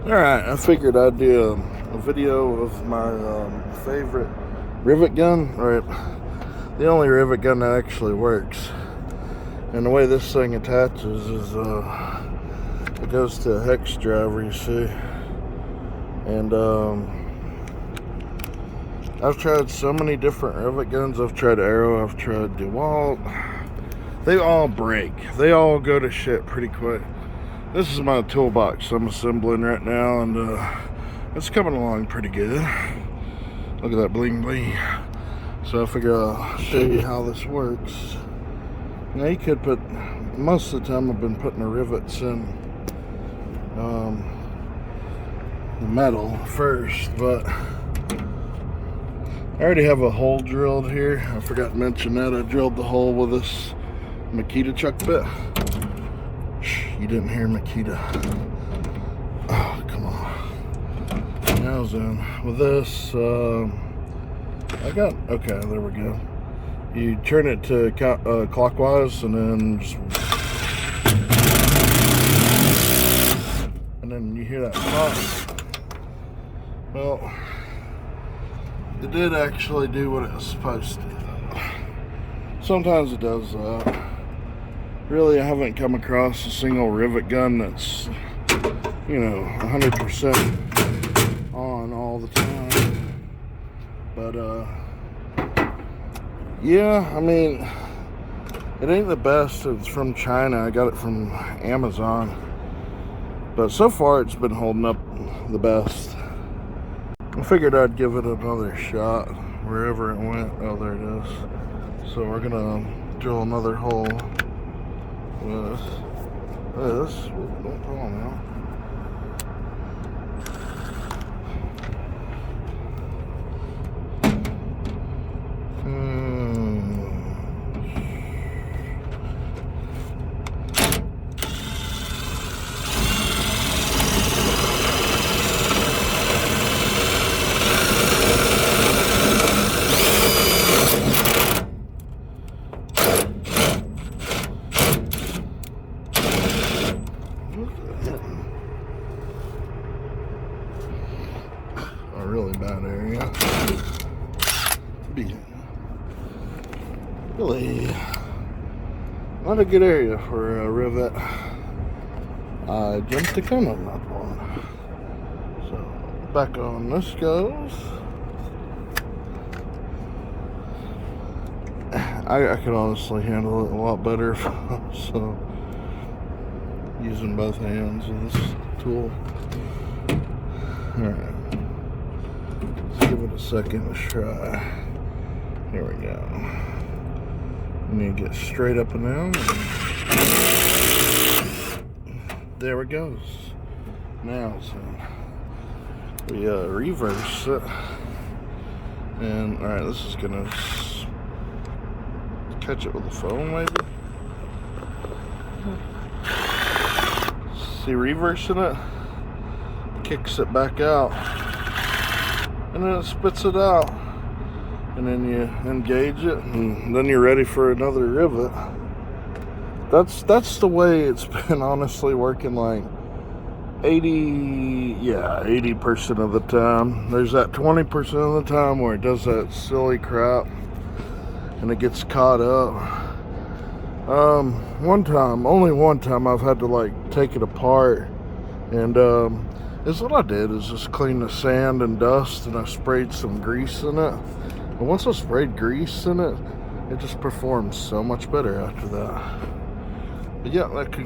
Alright, I figured I'd do a video of my favorite rivet gun, right? The only rivet gun that actually works. And the way this thing attaches is it goes to a hex driver, you see. And I've tried so many different rivet guns. I've tried Arrow, I've tried DeWalt. They all break. They all go to shit pretty quick. This is my toolbox I'm assembling right now, and it's coming along pretty good. Look at that bling bling. So I figure I'll show you how this works. Now you could put, most of the time I've been putting the rivets in the metal first, but I already have a hole drilled here. I forgot to mention that. I drilled the hole with this Makita chuck bit. You didn't hear Makita. Oh, come on. Now then, with this, okay, there we go. You turn it to clockwise, and then you hear that pop. Well, it did actually do what it was supposed to do. Sometimes it does that. Really, I haven't come across a single rivet gun that's, 100% on all the time. But, yeah, I mean, it ain't the best. It's from China. I got it from Amazon. But so far, it's been holding up the best. I figured I'd give it another shot wherever it went. Oh, there it is. So we're gonna drill another hole. This. Don't pull on now. A really bad area. Really not a good area for a rivet. I jumped the gun on that one. So back on this goes. I could honestly handle it a lot better so using both hands with this tool. Alright. Let's give it a second to try. Here we go. You need to get straight up and down. There it goes. Now, so we reverse it. And, alright, this is going to catch it with the phone, maybe. See, reversing it kicks it back out, and then it spits it out, and then you engage it, and then you're ready for another rivet. That's the way it's been honestly working, like 80% of the time. There's that 20% of the time where it does that silly crap and it gets caught up. Only one time I've had to like take it apart, and is what I did is just clean the sand and dust, and I sprayed some grease in it. And once I sprayed grease in it, it just performed so much better after that. But yeah, that concludes